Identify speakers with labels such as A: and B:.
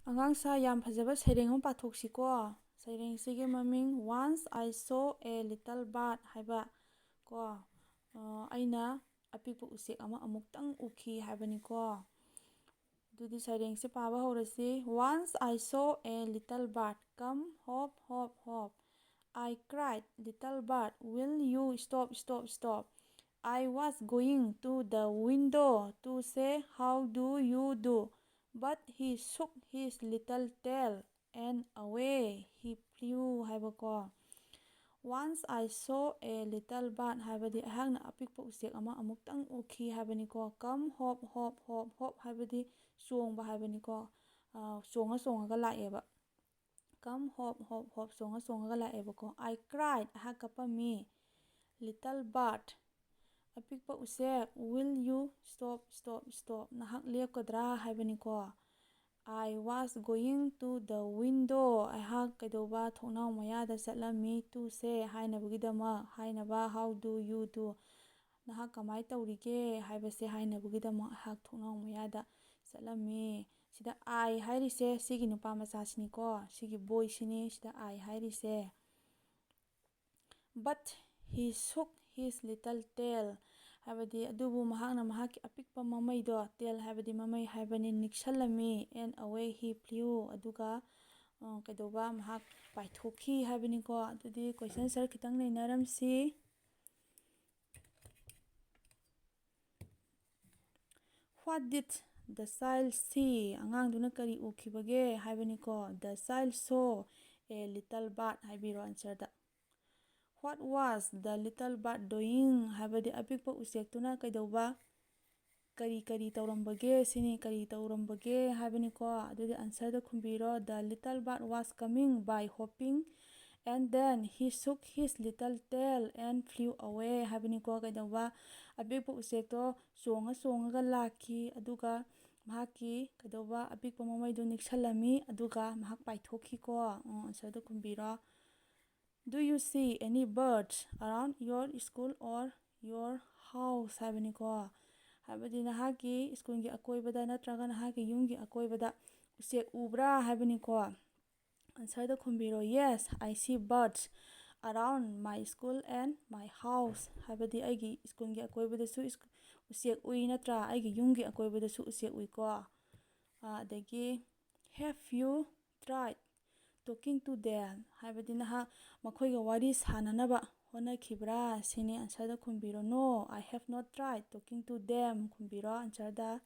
A: ꯑꯉꯥꯡꯁꯥ ꯌꯥꯝ ꯐꯖꯕ ꯁꯩꯔꯦꯡ ꯑꯃ ꯄꯥꯊꯣꯛꯁꯤꯀꯣ꯫ ꯁꯩꯔꯦꯡꯁꯤꯒꯤ ꯃꯃꯤꯡ Once I saw a little bird ꯍꯥꯏꯕ ꯀꯣ ꯑꯩꯅ ꯑꯄꯤꯛꯄ ꯎꯆꯦꯛ ꯑꯃ ꯑꯃꯨꯛꯇꯪ ꯎꯈꯤ ꯍꯥꯏꯕꯅꯤꯀꯣ꯫ ꯑꯗꯨꯗꯤ ꯁꯩꯔꯦꯡꯁꯦ ꯄꯥꯕ ꯍꯧꯔꯁꯤ꯫ Once I saw a little bird, come hop hop hop. I cried, little bird, will you stop stop stop? I was going to the window to say how do you do, but he shook his little tail and away he flew ꯍꯥꯏꯕꯀꯣ꯫ Once I saw a little bird ꯍꯥꯏꯕꯗꯤ ꯑꯩꯍꯥꯛꯅ ꯑꯄꯤꯛꯄ ꯎꯆꯦꯛ ꯑꯃ ꯑꯃꯨꯛꯇꯪ ꯎꯈꯤ ꯍꯥꯏꯕꯅꯤꯀꯣ꯫ Come hop hop hop hop ꯍꯥꯏꯕꯗꯤ ꯆꯣꯡꯕ ꯍꯥꯏꯕꯅꯤꯀꯣ꯫ ꯆꯣꯡꯉ ꯆꯣꯡꯉꯒ ꯂꯥꯛꯑꯦꯕ꯫ Come hop hop hop ꯆꯣꯡꯉ ꯆꯣꯡꯉꯒ ꯂꯥꯛꯑꯦꯕꯀꯣ꯫ I cried ꯑꯩꯍꯥꯛ ꯀꯞꯄꯝꯃꯤ꯫ Little bird ꯑꯄꯤꯛꯄ ꯎꯆꯦꯛ, will you stop stop stop ꯅꯍꯥꯛ ꯂꯦꯞꯀꯗ꯭ꯔꯥ ꯍꯥꯏꯕꯅꯤꯀꯣ꯫ I was going to the window ꯑꯩꯍꯥꯛ ꯀꯩꯗꯧꯕ ꯊꯣꯡꯅꯥꯎ ꯃꯌꯥꯗ ꯆꯠꯂꯝꯃꯤ to say ꯍꯥꯏꯅꯕꯒꯤꯗꯃꯛ ꯍꯥꯏꯅꯕ how do you do ꯅꯍꯥꯛ ꯀꯃꯥꯏ ꯇꯧꯔꯤꯒꯦ ꯍꯥꯏꯕꯁꯦ ꯍꯥꯏꯅꯕꯒꯤꯗꯃꯛ ꯑꯩꯍꯥꯛ ꯊꯣꯡꯅꯥꯎ ꯃꯌꯥꯗ ꯆꯠꯂꯝꯃꯤ꯫ ꯁꯤꯗ I ꯍꯥꯏꯔꯤꯁꯦ ꯁꯤꯒꯤ ꯅꯨꯄꯥ ꯃꯆꯥꯁꯤꯅꯤꯀꯣ, ꯁꯤꯒꯤ ꯕꯣꯏꯁꯤꯅꯤ ꯁꯤꯗ I ꯍꯥꯏꯔꯤꯁꯦ꯫ But he shook his little tail ꯍꯥꯏꯕꯗꯤ ꯑꯗꯨꯕꯨ ꯃꯍꯥꯛꯅ ꯃꯍꯥꯛꯀꯤ ꯑꯄꯤꯛꯄ ꯃꯃꯩꯗꯣ, tail ꯍꯥꯏꯕꯗꯤ ꯃꯃꯩ ꯍꯥꯏꯕꯅꯤ, ꯅꯤꯛꯁꯜꯂꯝꯃꯤ and away he flew ꯑꯗꯨꯒ ꯀꯩꯗꯧꯕ ꯃꯍꯥꯛ ꯄꯥꯏꯊꯣꯛꯈꯤ ꯍꯥꯏꯕꯅꯤꯀꯣ꯫ ꯑꯗꯨꯗꯤ ꯀꯣꯏꯁꯟ ꯑꯟꯁꯔ ꯈꯤꯇꯪ ꯅꯩꯅꯔꯝꯁꯤ꯫ What did the child see? ꯑꯉꯥꯡꯗꯨꯅ ꯀꯔꯤ ꯎꯈꯤꯕꯒꯦ ꯍꯥꯏꯕꯅꯤꯀோ꯫ The child saw a little bird ꯍꯥꯏꯕꯤꯔꯣ ꯑꯟꯁꯔꯗ꯫ What was the little bird doing? ꯍꯥꯏꯕꯗꯤ ꯑꯄꯤꯛꯄ ꯎꯆꯦꯛꯇꯨꯅ ꯀꯩꯗꯧꯕ ꯀꯔꯤ ꯀꯔꯤ ꯇꯧꯔꯝꯕꯒꯦ ꯁꯤꯅꯤ, ꯀꯔꯤ ꯇꯧꯔꯝꯕꯒꯦ ꯍꯥꯏꯕꯅꯤꯀꯣ꯫ ꯑꯗꯨꯗꯤ ꯑꯟꯁꯔꯗ ꯈꯨꯝꯕꯤꯔꯣ꯫ The little bird was coming by hopping and then he shook his little tail and flew away ꯍꯥꯏꯕꯅꯤꯀꯣ꯫ ꯀꯩꯗꯧꯕ ꯑꯄꯤꯛꯄ ꯎꯆꯦꯛꯇꯣ ꯆꯣꯡꯉ ꯆꯣꯡꯉꯒ ꯂꯥꯛꯈꯤ ꯑꯗꯨꯒ ꯃꯍꯥꯛꯀꯤ ꯀꯩꯗꯧꯕ ꯑꯄꯤꯛꯄ ꯃꯃꯩꯗꯨ ꯅꯤꯛꯁꯜꯂꯝꯃꯤ ꯑꯗꯨꯒ ꯃꯍꯥꯛ ꯄꯥꯏꯊꯣꯛꯈꯤꯀꯣ꯫ ꯑꯟꯁꯔꯗ ꯈꯨꯝꯕꯤꯔꯣ꯫ Do you see any birds around your school or your house ꯍꯥꯏꯕꯅꯤꯀꯣ꯫ ꯍꯥꯏꯕꯗꯤ ꯅꯍꯥꯛꯀꯤ ꯁ꯭ꯀꯨꯜꯒꯤ ꯑꯀꯣꯏꯕꯗ ꯅꯠꯇ꯭ꯔꯒ ꯅꯍꯥꯛꯀꯤ ꯌꯨꯝꯒꯤ ꯑꯀꯣꯏꯕꯗ ꯎꯆꯦꯛ ꯎꯕ꯭ꯔꯥ ꯍꯥꯏꯕꯅꯤꯀꯣ꯫ ꯑꯟꯁꯔꯗ ꯈꯨꯝꯕꯤꯔꯣ꯫ Yes, I see birds around my school and my house ꯍꯥꯏꯕꯗꯤ ꯑꯩꯒꯤ ꯁ꯭ꯀꯨꯜꯒꯤ ꯑꯀꯣꯏꯕꯗꯁꯨ ꯎꯆꯦꯛ ꯎꯏ ꯅꯠꯇ꯭ꯔꯥ, ꯑꯩꯒꯤ ꯌꯨꯝꯒꯤ ꯑꯀꯣꯏꯕꯗꯁꯨ ꯎꯆꯦꯛ ꯎꯏꯀꯣ꯫ ꯑꯗꯒꯤ have you tried talking to them ꯍꯥꯏꯕꯗꯤ ꯅꯍꯥꯛ ꯃꯈꯣꯏꯒ ꯋꯥꯔꯤ ꯁꯥꯟꯅꯅꯕ ꯍꯣꯠꯅꯈꯤꯕ꯭ꯔꯥ ꯁꯤꯅꯤ꯫ ꯑꯟꯁꯔꯗ ꯈꯨꯝꯕꯤꯔꯣ꯫ No, I have not tried talking to them ꯈꯨꯝꯕꯤꯔꯣ ꯑꯟꯁꯔꯗ꯫